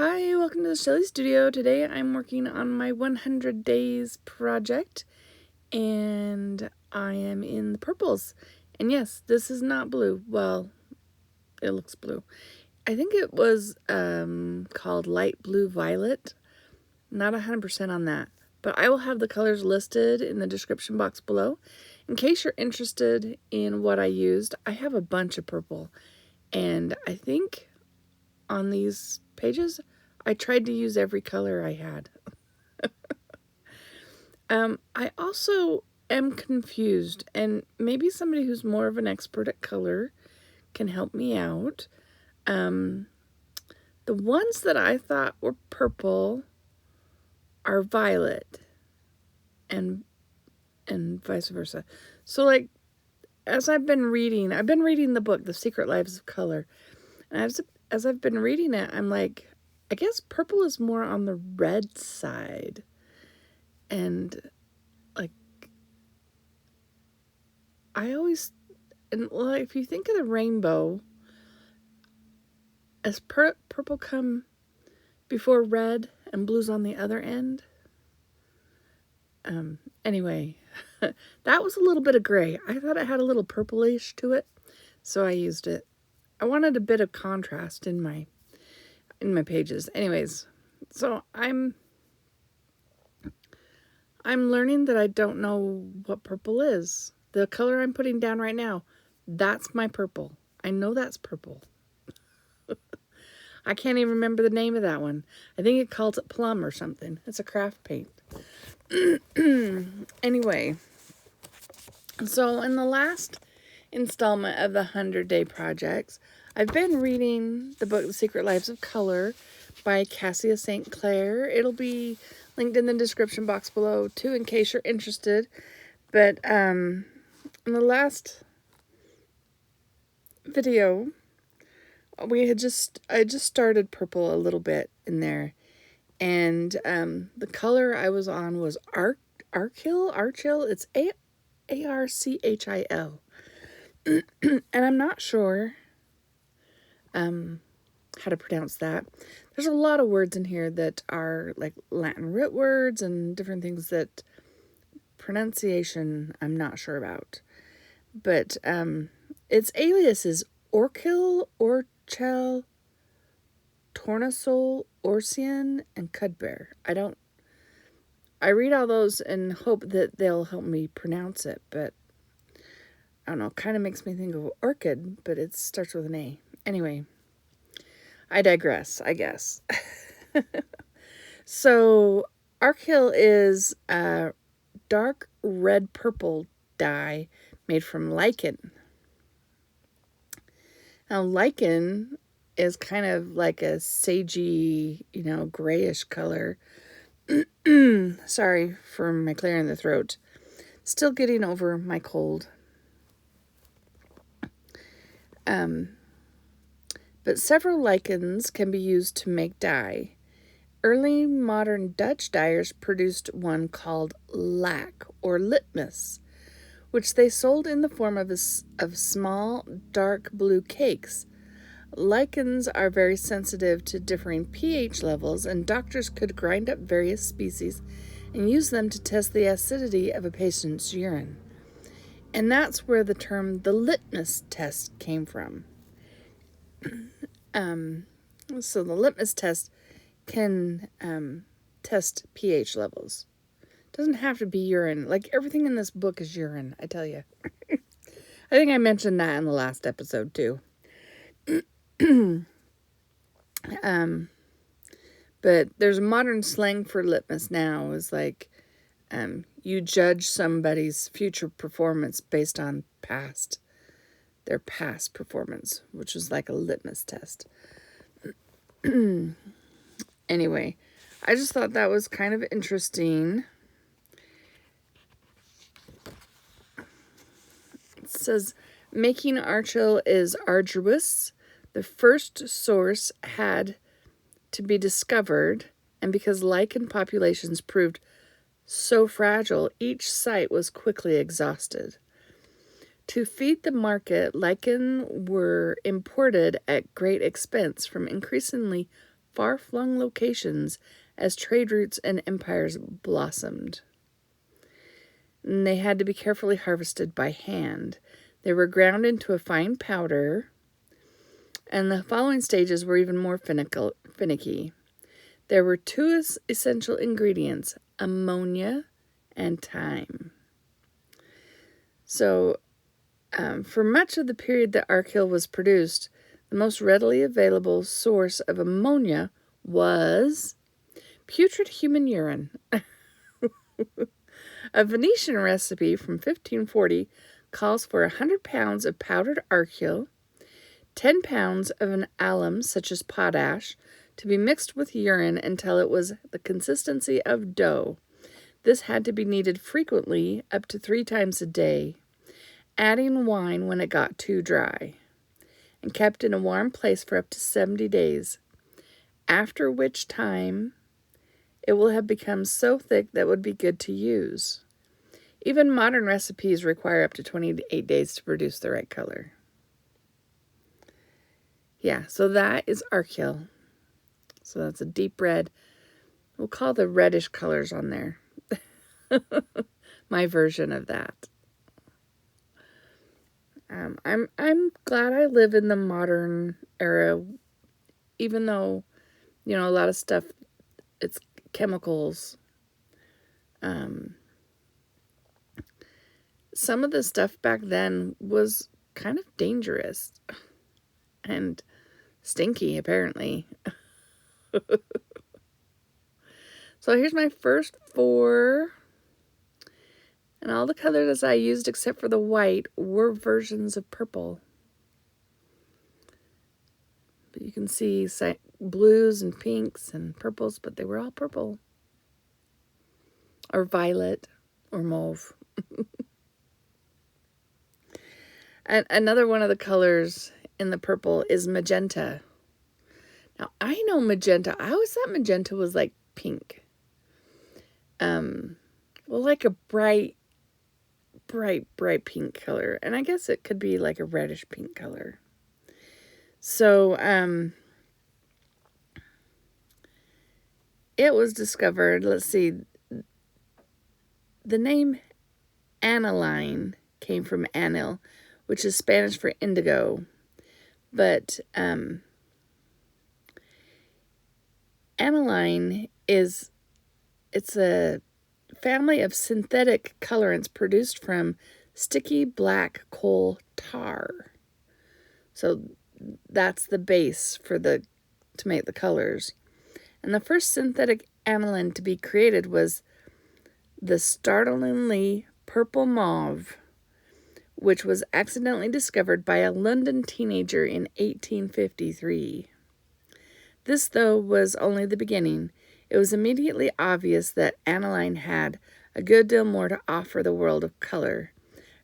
Hi, welcome to the Shelly Studio. Today I'm working on my 100 days project and I am in the purples. And yes, this is not blue. Well, it looks blue. I think it was called light blue violet. Not 100% on that. But I will have the colors listed in the description box below. In case you're interested in what I used, I have a bunch of purple. And I think on these pages, I tried to use every color I had. I also am confused, and maybe somebody who's more of an expert at color can help me out. The ones that I thought were purple are violet, and vice versa. So, like, as I've been reading the book, The Secret Lives of Color, and as I've been reading it, I'm like, I guess purple is more on the red side. And, like, if you think of the rainbow, as purple come before red and blue's on the other end? Anyway, that was a little bit of gray. I thought it had a little purplish to it, so I used it. I wanted a bit of contrast in my pages. Anyways, so I'm learning that I don't know what purple is. The color I'm putting down right now, that's my purple. I know that's purple. I can't even remember the name of that one. I think it calls it plum or something. It's a craft paint. Anyway, so in the last installment of the 100-day projects, I've been reading the book The Secret Lives of Color by Cassia St. Clair. It'll be linked in the description box below too in case you're interested. But in the last video, I just started purple a little bit in there, and the color I was on was Archil. It's Archil, and I'm not sure how to pronounce that. There's a lot of words in here that are like Latin root words and different things that pronunciation I'm not sure about. But its alias is Orchil, Orchel, Tornasol, Orsian, and Cudbear. I read all those and hope that they'll help me pronounce it, but I don't know, kind of makes me think of orchid, but it starts with an A. Anyway, I digress, I guess. So, Archil is a dark red-purple dye made from lichen. Now, lichen is kind of like a sagey, grayish color. Sorry for my clearing the throat. Still getting over my cold. But several lichens can be used to make dye. Early modern Dutch dyers produced one called lac, or litmus, which they sold in the form of small, dark blue cakes. Lichens are very sensitive to differing pH levels, and doctors could grind up various species and use them to test the acidity of a patient's urine. And that's where the term the litmus test came from. So the litmus test can test pH levels. It doesn't have to be urine. Like, everything in this book is urine, I tell you. I think I mentioned that in the last episode, too. But there's a modern slang for litmus now. Is like, you judge somebody's future performance based on their past performance, which is like a litmus test. Anyway, I just thought that was kind of interesting. It says, making Archil is arduous. The first source had to be discovered, and because lichen populations proved so fragile, each site was quickly exhausted. To feed the market, lichen were imported at great expense from increasingly far-flung locations as trade routes and empires blossomed. And they had to be carefully harvested by hand. They were ground into a fine powder, and the following stages were even more finicky. There were two essential ingredients, ammonia and thyme. So, for much of the period that Archil was produced, the most readily available source of ammonia was putrid human urine. A Venetian recipe from 1540 calls for 100 pounds of powdered Archil, 10 pounds of an alum such as potash, to be mixed with urine until it was the consistency of dough. This had to be kneaded frequently, up to 3 times a day, adding wine when it got too dry, and kept in a warm place for up to 70 days, after which time it will have become so thick that it would be good to use. Even modern recipes require up to 28 days to produce the right color. Yeah, so that is Archil. So that's a deep red. We'll call the reddish colors on there. My version of that. I'm glad I live in the modern era, even though, you know, a lot of stuff, it's chemicals. Some of the stuff back then was kind of dangerous and stinky, apparently. So here's my first 4. And all the colors I used except for the white were versions of purple. But you can see blues and pinks and purples, but they were all purple. Or violet or mauve. And another one of the colors in the purple is magenta. Now, I know magenta. I always thought magenta was like pink. Well, like a bright pink color. And I guess it could be like a reddish pink color. So, it was discovered, let's see, the name aniline came from anil, which is Spanish for indigo. But, aniline it's a family of synthetic colorants produced from sticky black coal tar. So that's the base for to make the colors. And the first synthetic aniline to be created was the startlingly purple mauve, which was accidentally discovered by a London teenager in 1853. This, though, was only the beginning. It was immediately obvious that aniline had a good deal more to offer the world of color.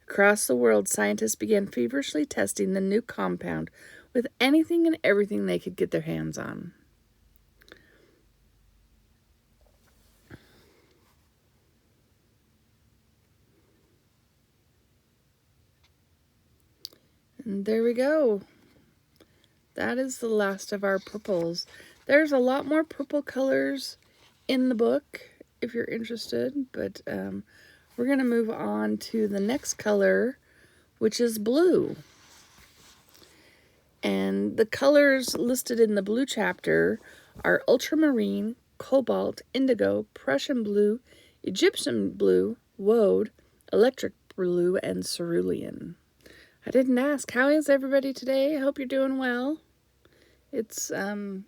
Across the world, scientists began feverishly testing the new compound with anything and everything they could get their hands on. And there we go. That is the last of our purples. There's a lot more purple colors in the book if you're interested, but we're going to move on to the next color, which is blue. And the colors listed in the blue chapter are ultramarine, cobalt, indigo, Prussian blue, Egyptian blue, woad, electric blue, and cerulean. I didn't ask, how is everybody today? I hope you're doing well. It's, I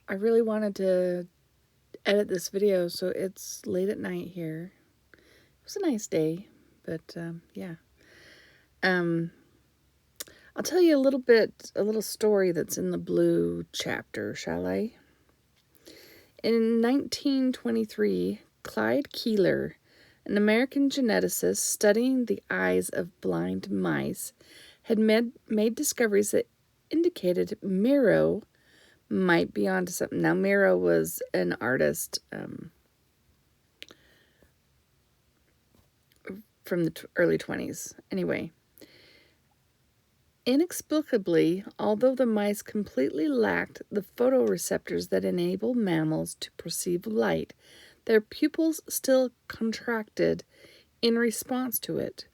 really wanted to edit this video, so it's late at night here. It was a nice day, but, yeah. I'll tell you a little story that's in the blue chapter, shall I? In 1923, Clyde Keeler, an American geneticist studying the eyes of blind mice, had made discoveries that indicated Miro might be onto something. Now, Miro was an artist from the early 20s. Anyway, Inexplicably, although the mice completely lacked the photoreceptors that enable mammals to perceive light, their pupils still contracted in response to it.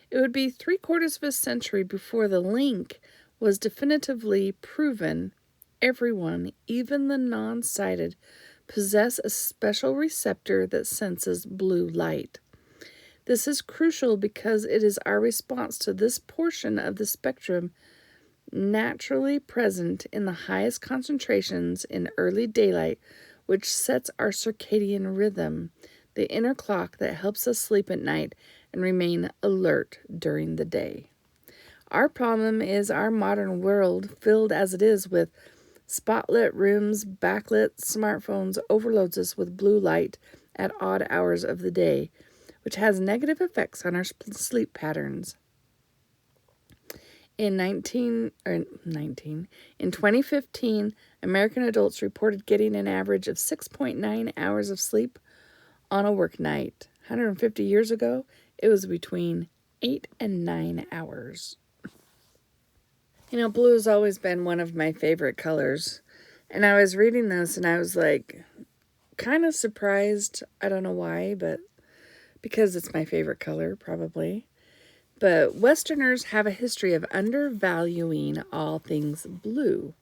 It would be 3/4 of a century before the link was definitively proven. Everyone, even the non-sighted, possess a special receptor that senses blue light. This is crucial because it is our response to this portion of the spectrum naturally present in the highest concentrations in early daylight, which sets our circadian rhythm, the inner clock that helps us sleep at night and remain alert during the day. Our problem is our modern world, filled as it is with spotlit rooms, backlit smartphones, overloads us with blue light at odd hours of the day, which has negative effects on our sleep patterns. In 2015, American adults reported getting an average of 6.9 hours of sleep on a work night. 150 years ago, it was between 8 and 9 hours. You know, blue has always been one of my favorite colors. And I was reading this and I was like, kind of surprised. I don't know why, but because it's my favorite color, probably. But Westerners have a history of undervaluing all things blue.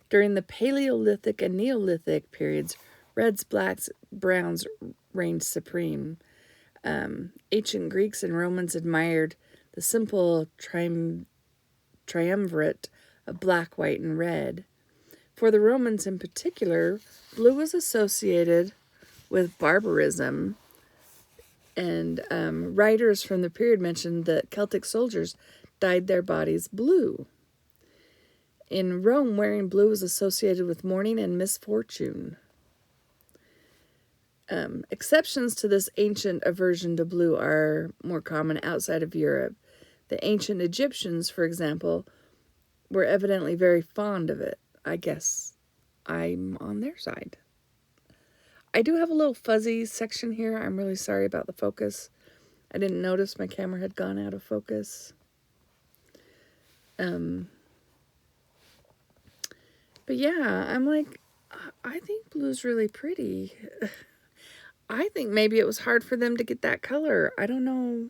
During the Paleolithic and Neolithic periods, reds, blacks, browns reigned supreme. Ancient Greeks and Romans admired the simple triumvirate of black, white, and red. For the Romans in particular, blue was associated with barbarism, and writers from the period mentioned that Celtic soldiers dyed their bodies blue. In Rome, wearing blue was associated with mourning and misfortune. Exceptions to this ancient aversion to blue are more common outside of Europe. The ancient Egyptians, for example, were evidently very fond of it. I guess I'm on their side. I do have a little fuzzy section here. I'm really sorry about the focus. I didn't notice my camera had gone out of focus. But yeah, I'm like, I think blue's really pretty. I think maybe it was hard for them to get that color. I don't know.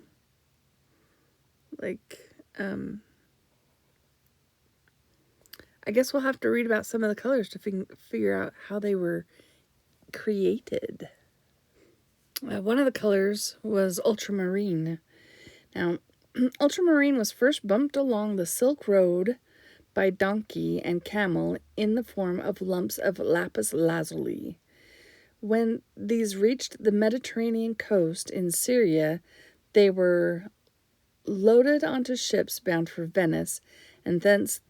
Like, I guess we'll have to read about some of the colors to figure out how they were created. One of the colors was ultramarine. Now, ultramarine was first bumped along the Silk Road by donkey and camel in the form of lumps of lapis lazuli. When these reached the Mediterranean coast in Syria, they were loaded onto ships bound for Venice and thence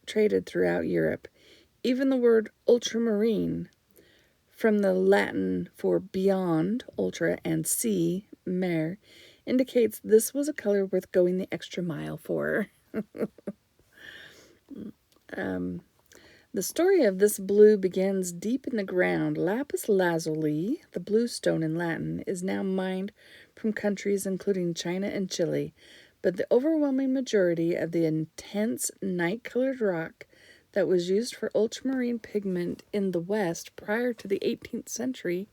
traded throughout Europe. Even the word ultramarine, from the Latin for beyond, ultra, and sea, mare, indicates this was a color worth going the extra mile for. The story of this blue begins deep in the ground. Lapis lazuli, the blue stone in Latin, is now mined from countries including China and Chile, but the overwhelming majority of the intense night-colored rock that was used for ultramarine pigment in the West prior to the 18th century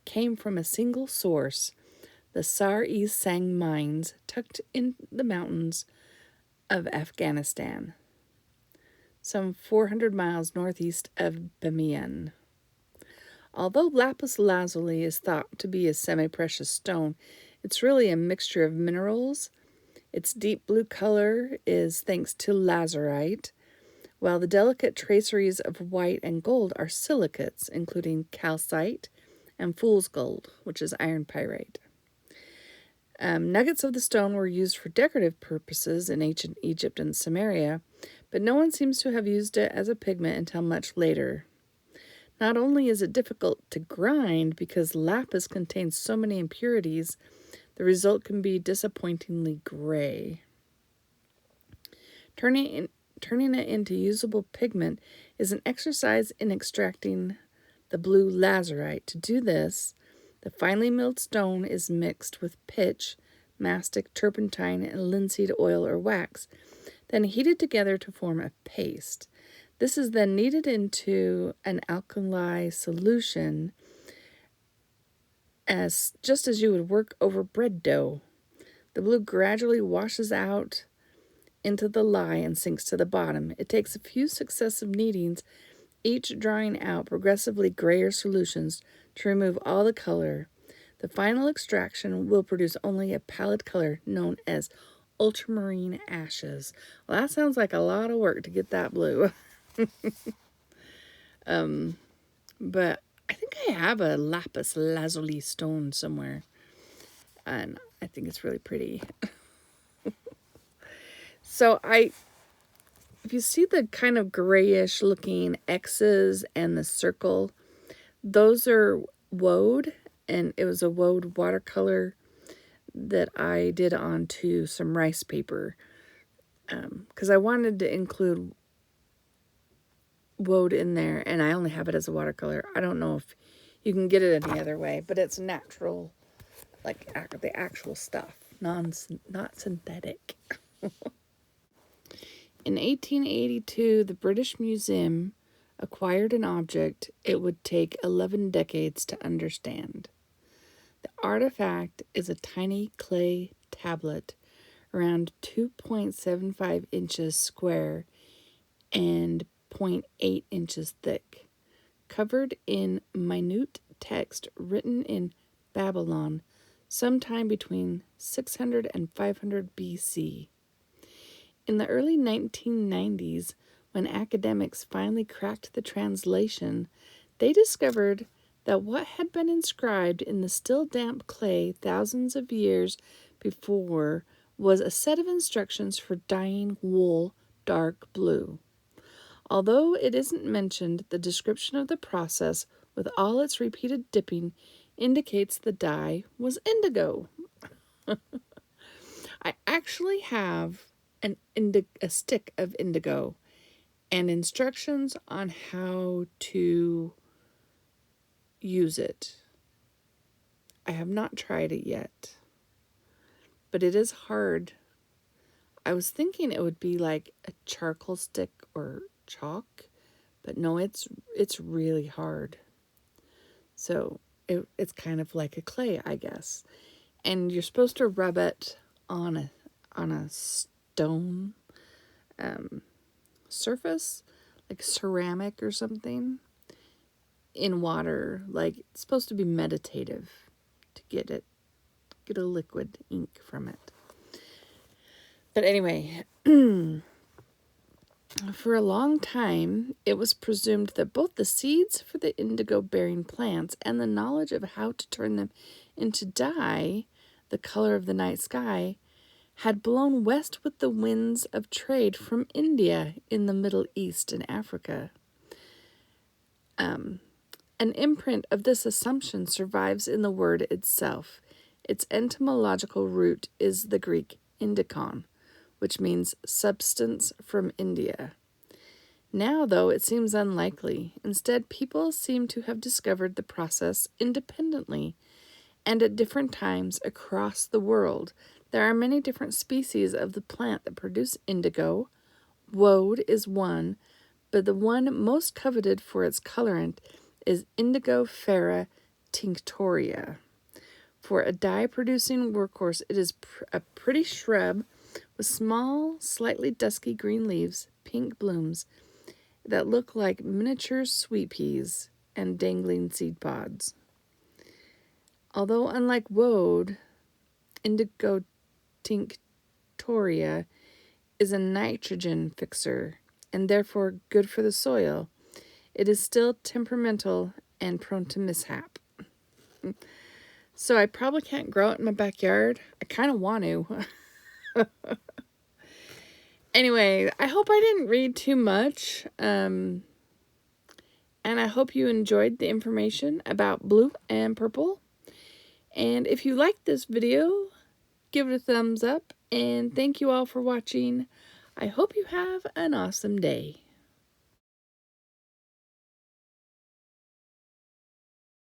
came from a single source, the Sar-e-Sang mines tucked in the mountains of Afghanistan, some 400 miles northeast of Bamiyan. Although lapis lazuli is thought to be a semi-precious stone, it's really a mixture of minerals. Its deep blue color is thanks to lazurite, while the delicate traceries of white and gold are silicates, including calcite and fool's gold, which is iron pyrite. Nuggets of the stone were used for decorative purposes in ancient Egypt and Samaria, but no one seems to have used it as a pigment until much later. Not only is it difficult to grind because lapis contains so many impurities, the result can be disappointingly gray. Turning it into usable pigment is an exercise in extracting the blue lazurite. To do this, the finely milled stone is mixed with pitch, mastic, turpentine, and linseed oil or wax. then heated together to form a paste. This is then kneaded into an alkali solution just as you would work over bread dough. The blue gradually washes out into the lye and sinks to the bottom. It takes a few successive kneadings, each drawing out progressively grayer solutions to remove all the color. The final extraction will produce only a pallid color known as ultramarine ashes. Well, that sounds like a lot of work to get that blue. But I think I have a lapis lazuli stone somewhere, and I think it's really pretty. So if you see the kind of grayish looking X's and the circle, those are Woad, and it was a Woad watercolor that I did onto some rice paper, because I wanted to include Woad in there, and I only have it as a watercolor. I don't know if you can get it any other way, but it's natural, like the actual stuff, not synthetic. In 1882, the British Museum acquired an object it would take 11 decades to understand. The artifact is a tiny clay tablet around 2.75 inches square and 0.8 inches thick, covered in minute text written in Babylon sometime between 600 and 500 BC. In the early 1990s, when academics finally cracked the translation, they discovered that what had been inscribed in the still damp clay thousands of years before was a set of instructions for dyeing wool dark blue. Although it isn't mentioned, the description of the process, with all its repeated dipping, indicates the dye was indigo. I actually have a stick of indigo and instructions on how to use it. I have not tried it yet, but it is hard. I was thinking it would be like a charcoal stick or chalk, but no, it's really hard. So it's kind of like a clay, I guess. And you're supposed to rub it on a stone surface, like ceramic or something, in water. Like, it's supposed to be meditative to get a liquid ink from it. But anyway, for a long time, it was presumed that both the seeds for the indigo-bearing plants and the knowledge of how to turn them into dye, the color of the night sky, had blown west with the winds of trade from India in the Middle East and Africa. An imprint of this assumption survives in the word itself. Its etymological root is the Greek indikon, which means substance from India. Now, though, it seems unlikely. Instead, people seem to have discovered the process independently and at different times across the world. There are many different species of the plant that produce indigo. Woad is one, but the one most coveted for its colorant is Indigofera tinctoria. For a dye-producing workhorse, it is a pretty shrub with small, slightly dusky green leaves, pink blooms that look like miniature sweet peas and dangling seed pods. Although unlike Woad, Indigo tinctoria is a nitrogen fixer and therefore good for the soil, it is still temperamental and prone to mishap. So I probably can't grow it in my backyard. I kind of want to. Anyway, I hope I didn't read too much. And I hope you enjoyed the information about blue and purple. And if you liked this video, give it a thumbs up. And thank you all for watching. I hope you have an awesome day.